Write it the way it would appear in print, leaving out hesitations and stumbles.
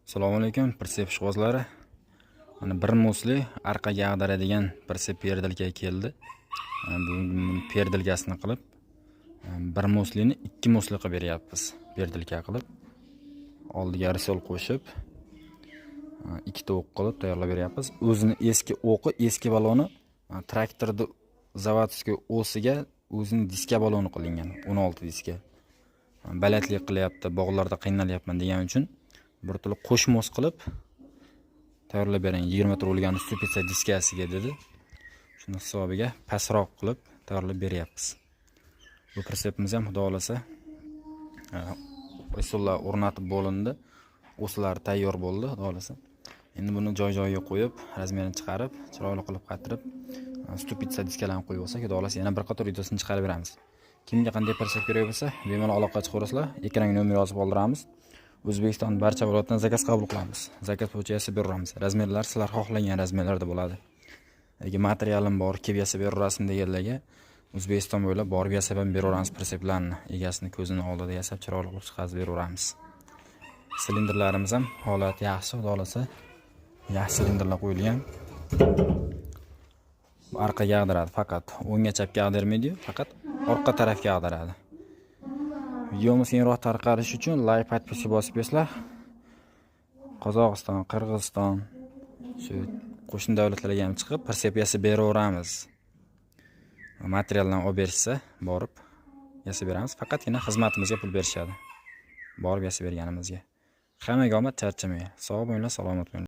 Assalomu alaykum, pritsep ishqibozlari. Mana bir musli orqaga ag'daradigan pritsep perdilka keldi. Bu perdilkasini qilib, bir muslini 2 musli qilib beryapmiz. Perdilka qilib, oldiga risol qo'shib, 2 ta o'q qilib tayyorlab beryapmiz. O'zini eski o'qi, eski baloni traktorda zavodskiy o'siga o'zini diska baloni qilingan, 16 diska. Balandlik qilyapti, bog'larda qiynalyapman degan uchun bir turli qo'shmos qilib tayyorlab bering, 20 turulgan stupitsa diskasiga dedi. Shuni hisobiga pastroq qilib tayyorlab beryapmiz. Bu pritsepimiz ham xudo xolasa risollar o'rnatib bo'lindi. O'slar tayyor bo'ldi, xudo xolasa. Endi buni joy-joyiga qo'yib, razmerini chiqarib, chiroyli qilib qatirib, stupitsa diskalarni qo'yib olsak, xudo xolasa yana bir qator videosini chiqarib beramiz. Kimga qanday pritsep kerak bo'lsa, bemalol aloqa chiqarasizlar. Ekranga nomer yozib qoldiramiz. O'zbekiston barcha viloyatdan zakaz qabul qilamiz. Zakaz bo'yicha yasab beramiz. Razmerlar sizlar xohlagan razmerlarda bo'ladi. Agar materialim bor, kelib yasab berasizmi deganlarga O'zbekiston bo'ylab borib yasab ham beramiz pritseplarni. Egasini ko'zini oldida yasab chiroyli qilib chiqarib beramiz. Silindrlarimiz ham holati yaxshi, xudo xolasa. Yaxshi silindrlar qo'yilgan. Orqaga ag'daradi, faqat o'ngga chapga ag'darmaydi, faqat orqa tarafga ag'daradi. Videomiz keyinroq tarqalishi uchun like, podpiska bosib qo'ysizlar. Qozog'iston, Qirg'iziston, shu qo'shni davlatlarga ham chiqib pritsep yasab beraveramiz. Materiallarni olib berishsa, borib yasab beramiz. Faqatgina xizmatimizga pul berishadi. Borib yasab berganimizga. Hammaga omad, charchamang. Sog' bo'linglar, salomat bo'linglar.